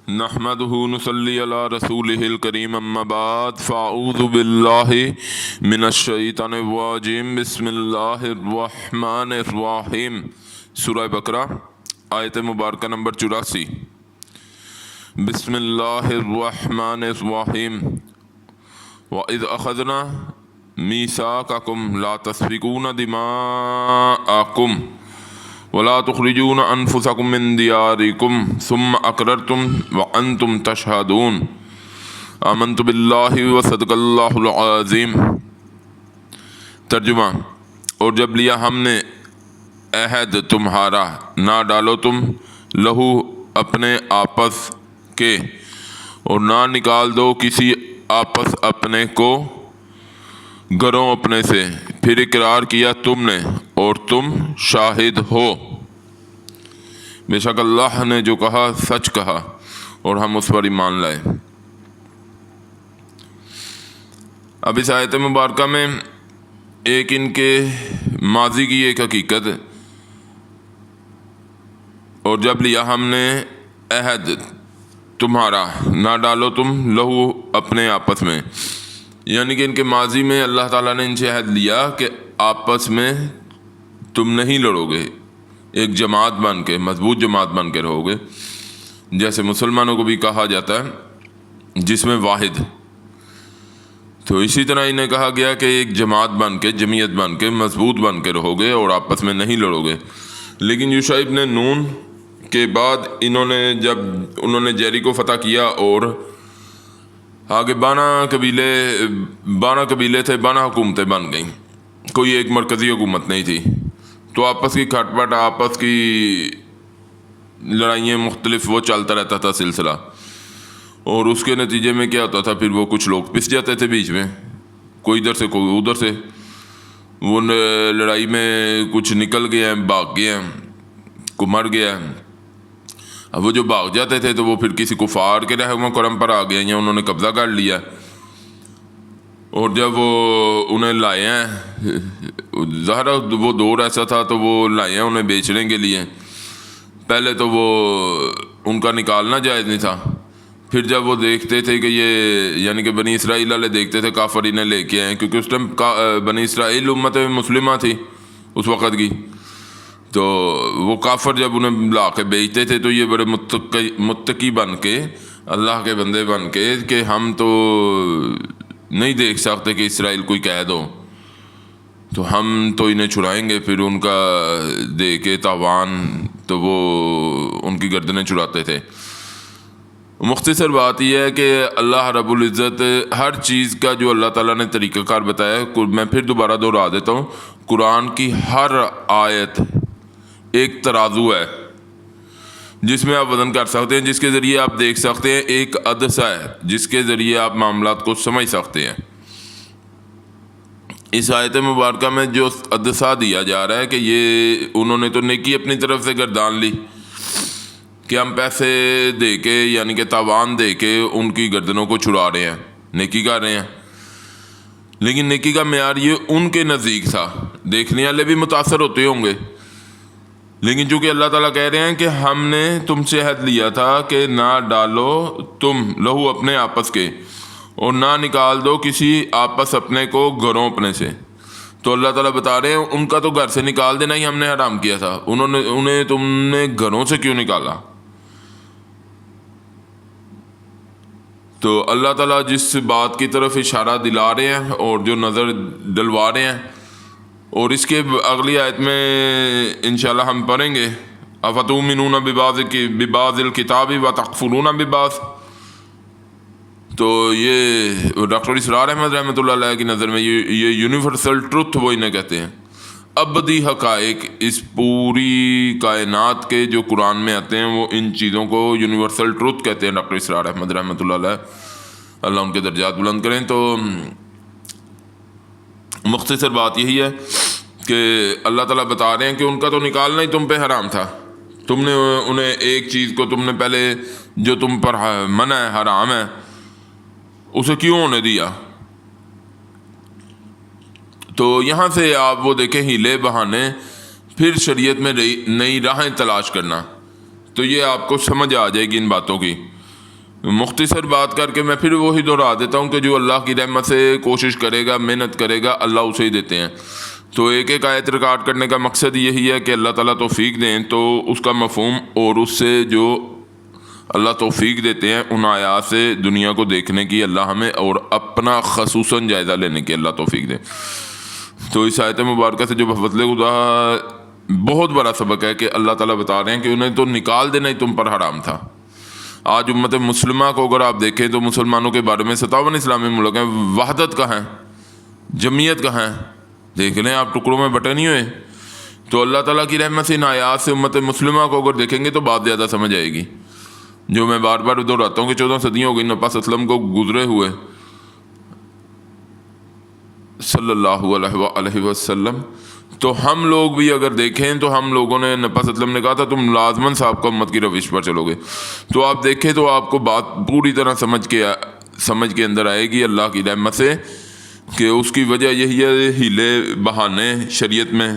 نحمده نصلی علی رسولہ الکریم اما بعد فاعوذ باللہ من الشیطان الرجیم بسم اللہ الرحمن الرحیم۔ سورہ بقرہ آیت مبارکہ نمبر 84۔ بسم اللہ الرحمن الرحیم۔ وَإِذْ أَخَذْنَا مِيثَاقَكُمْ لَا تَسْفِكُونَ دِمَاءَكُمْ وَلَا تُخْرِجُونَ أَنفُسَكُم مِّن دِيَارِكُمْ ثُمَّ أَقْرَرْتُمْ وَأَنْتُمْ تَشْهَدُونَ آمَنْتُ بِاللَّهِ وَصَدَقَ اللَّهُ الْعَظِيمُ۔ ترجمہ: اور جب لیا ہم نے عہد تمہارا، نہ ڈالو تم لہو اپنے آپس کے، اور نہ نکال دو کسی آپس اپنے کو گھروں اپنے سے، پھر اقرار کیا تم نے اور تم شاہد ہو۔ بے شک اللہ نے جو کہا سچ کہا اور ہم اس پر ایمان لائے۔ اب اس آیت مبارکہ میں ایک ان کے ماضی کی ایک حقیقت، اور جب لیا ہم نے عہد تمہارا، نہ ڈالو تم لہو اپنے آپس میں، یعنی کہ ان کے ماضی میں اللہ تعالیٰ نے ان سے عہد لیا کہ آپس میں تم نہیں لڑو گے، ایک جماعت بن کے، مضبوط جماعت بن کے رہو گے، جیسے مسلمانوں کو بھی کہا جاتا ہے جس میں واحد، تو اسی طرح انہیں کہا گیا کہ ایک جماعت بن کے، جمعیت بن کے، مضبوط بن کے رہو گے اور آپس میں نہیں لڑو گے۔ لیکن یوشع ابن نون کے بعد جب انہوں نے جیریکو فتح کیا اور آگے 12 قبیلے تھے، 12 حکومتیں بن گئیں، کوئی ایک مرکزی حکومت نہیں تھی، تو آپس کی کھٹ پٹ، آپس کی لڑائیاں مختلف، وہ چلتا رہتا تھا سلسلہ، اور اس کے نتیجے میں کیا ہوتا تھا، پھر وہ کچھ لوگ پس جاتے تھے بیچ میں، کوئی ادھر سے کوئی ادھر سے، وہ لڑائی میں کچھ نکل گیا ہے، بھاگ گیا ہے، کو مر گیا ہے۔ اب وہ جو بھاگ جاتے تھے تو وہ پھر کسی کفار کے رہنما کرم پر آ گئے یا انہوں نے قبضہ کر لیا، اور جب وہ انہیں لائے ہیں، ظاہر وہ دور ایسا تھا تو وہ لائے ہیں انہیں بیچنے کے لیے، پہلے تو وہ ان کا نکالنا جائز نہیں تھا، پھر جب وہ دیکھتے تھے کہ یہ، یعنی کہ بنی اسرائیل والے دیکھتے تھے کافر انہیں لے کے آئے، کیونکہ اس ٹائم بنی اسرائیل امت مسلمہ تھی اس وقت کی، تو وہ کافر جب انہیں لا کے بیچتے تھے تو یہ بڑے متقی بن کے، اللہ کے بندے بن کے، کہ ہم تو نہیں دیکھ سکتے کہ اسرائیل کوئی قید ہو، تو ہم تو انہیں چھڑائیں گے، پھر ان کا دے کے تاوان تو وہ ان کی گردنیں چھڑاتے تھے۔ مختصر بات یہ ہے کہ اللہ رب العزت ہر چیز کا جو اللہ تعالیٰ نے طریقہ کار بتایا ہے، میں پھر دوبارہ دہرا دیتا ہوں، قرآن کی ہر آیت ایک ترازو ہے جس میں آپ وزن کر سکتے ہیں، جس کے ذریعے آپ دیکھ سکتے ہیں، ایک عدسہ ہے جس کے ذریعے آپ معاملات کو سمجھ سکتے ہیں۔ اس آیت مبارکہ میں جو عدسہ دیا جا رہا ہے کہ یہ انہوں نے تو نیکی اپنی طرف سے گردان لی کہ ہم پیسے دے کے، یعنی کہ تاوان دے کے ان کی گردنوں کو چھڑا رہے ہیں، نیکی کر رہے ہیں، لیکن نیکی کا معیار یہ ان کے نزدیک تھا، دیکھنے والے بھی متاثر ہوتے ہوں گے، لیکن چونکہ اللہ تعالیٰ کہہ رہے ہیں کہ ہم نے تم سے عہد لیا تھا کہ نہ ڈالو تم لہو اپنے آپس کے، اور نہ نکال دو کسی آپس اپنے کو گھروں اپنے سے، تو اللہ تعالیٰ بتا رہے ہیں ان کا تو گھر سے نکال دینا ہی ہم نے حرام کیا تھا، انہیں تم نے گھروں سے کیوں نکالا؟ تو اللہ تعالیٰ جس بات کی طرف اشارہ دلا رہے ہیں اور جو نظر ڈلوا رہے ہیں، اور اس کے اگلی آیت میں انشاءاللہ ہم پڑھیں گے افتؤمنون ببعض الکتاب وتکفرون ببعض، تو یہ ڈاکٹر اسرار احمد رحمۃ اللہ علیہ کی نظر میں یہ یونیورسل ٹروتھ وہ انہیں کہتے ہیں، ابدی حقائق، اس پوری کائنات کے جو قرآن میں آتے ہیں وہ ان چیزوں کو یونیورسل ٹروتھ کہتے ہیں ڈاکٹر اسرار احمد رحمۃ اللہ علیہ، اللہ ان کے درجات بلند کریں۔ تو مختصر بات یہی ہے کہ اللہ تعالیٰ بتا رہے ہیں کہ ان کا تو نکالنا ہی تم پہ حرام تھا، تم نے انہیں ایک چیز کو تم نے پہلے جو تم پر منع ہے، حرام ہے، اسے کیوں ہونے دیا؟ تو یہاں سے آپ وہ دیکھیں ہیلے بہانے، پھر شریعت میں نئی راہیں تلاش کرنا، تو یہ آپ کو سمجھ آ جائے گی ان باتوں کی۔ مختصر بات کر کے میں پھر وہی دہرا دیتا ہوں کہ جو اللہ کی رحمت سے کوشش کرے گا، محنت کرے گا، اللہ اسے ہی دیتے ہیں۔ تو ایک ایک آیت ریکارڈ کرنے کا مقصد یہی ہے کہ اللہ تعالیٰ توفیق دیں، تو اس کا مفہوم اور اس سے جو اللہ توفیق دیتے ہیں ان آیات سے دنیا کو دیکھنے کی اللہ ہمیں اور اپنا خصوصاً جائزہ لینے کی اللہ توفیق دے۔ تو اس آیت مبارکہ سے جو بفضل خدا بہت بڑا سبق ہے کہ اللہ تعالیٰ بتا رہے ہیں کہ انہیں تو نکال دینا ہی تم پر حرام تھا۔ آج امت مسلمہ کو اگر آپ دیکھیں تو مسلمانوں کے بارے میں 57 اسلامی ملک ہیں، وحدت کہاں ہے، جمعیت کہاں ہے؟ دیکھ لیں آپ، ٹکڑوں میں بٹے نہیں ہوئے۔ تو اللہ تعالیٰ کی رحمت سے ان آیات سے امت مسلمہ کو اگر دیکھیں گے تو بات زیادہ سمجھ آئے گی۔ جو میں بار بار دہراتا ہوں کہ 14 صدیاں ہو گئی نبی صلی اللہ علیہ وسلم کو گزرے ہوئے صلی اللہ علیہ وسلم، تو ہم لوگ بھی اگر دیکھیں تو ہم لوگوں نے، نبی صلی اللہ علیہ وسلم نے کہا تھا تم لازماً صاحب کو امت کی روش پر چلو گے۔ تو آپ دیکھیں تو آپ کو بات پوری طرح سمجھ کے اندر آئے گی اللہ کی رحمت سے کہ اس کی وجہ یہی ہے، ہیلے بہانے شریعت میں،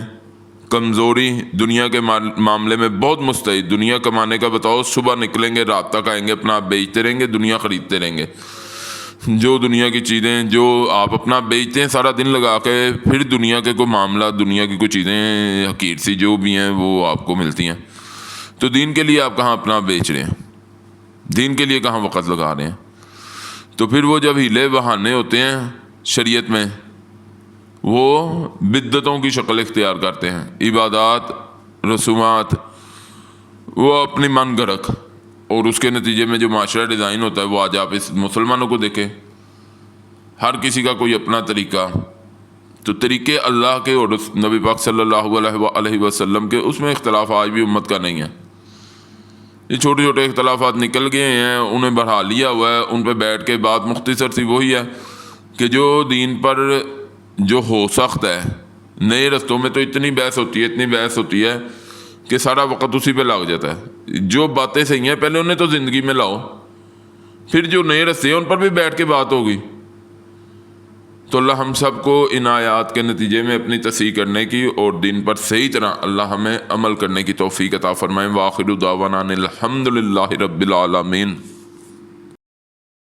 کمزوری، دنیا کے معاملے میں بہت مستعد، دنیا کمانے کا بتاؤ، صبح نکلیں گے رات تک آئیں گے، اپنا آپ بیچتے رہیں گے، دنیا خریدتے رہیں گے، جو دنیا کی چیزیں جو آپ اپنا بیچتے ہیں سارا دن لگا کے، پھر دنیا کے کوئی معاملہ، دنیا کی کوئی چیزیں حقیر سی جو بھی ہیں وہ آپ کو ملتی ہیں۔ تو دین کے لیے آپ کہاں اپنا بیچ رہے ہیں، دین کے لیے کہاں وقت لگا رہے ہیں؟ تو پھر وہ جب ہیلے بہانے ہوتے ہیں شریعت میں، وہ بدعتوں کی شکل اختیار کرتے ہیں، عبادات، رسومات، وہ اپنی من گھڑت، اور اس کے نتیجے میں جو معاشرہ ڈیزائن ہوتا ہے وہ آج آپ اس مسلمانوں کو دیکھیں، ہر کسی کا کوئی اپنا طریقہ۔ تو طریقے اللہ کے اور نبی پاک صلی اللہ علیہ وسلم کے، اس میں اختلاف آج بھی امت کا نہیں ہے۔ یہ چھوٹے چھوٹے اختلافات نکل گئے ہیں، انہیں بڑھا لیا ہوا ہے، ان پہ بیٹھ کے بات مختصر سی وہی ہے کہ جو دین پر جو ہو سخت ہے، نئے رستوں میں تو اتنی بحث ہوتی ہے کہ سارا وقت اسی پہ لگ جاتا ہے۔ جو باتیں صحیح ہیں پہلے انہیں تو زندگی میں لاؤ، پھر جو نئے رستے ہیں ان پر بھی بیٹھ کے بات ہوگی۔ تو اللہ ہم سب کو ان آیات کے نتیجے میں اپنی تصحیح کرنے کی اور دین پر صحیح طرح اللہ ہمیں عمل کرنے کی توفیق عطا فرمائے۔ وآخر دعوانا ان الحمد للہ رب العالمین۔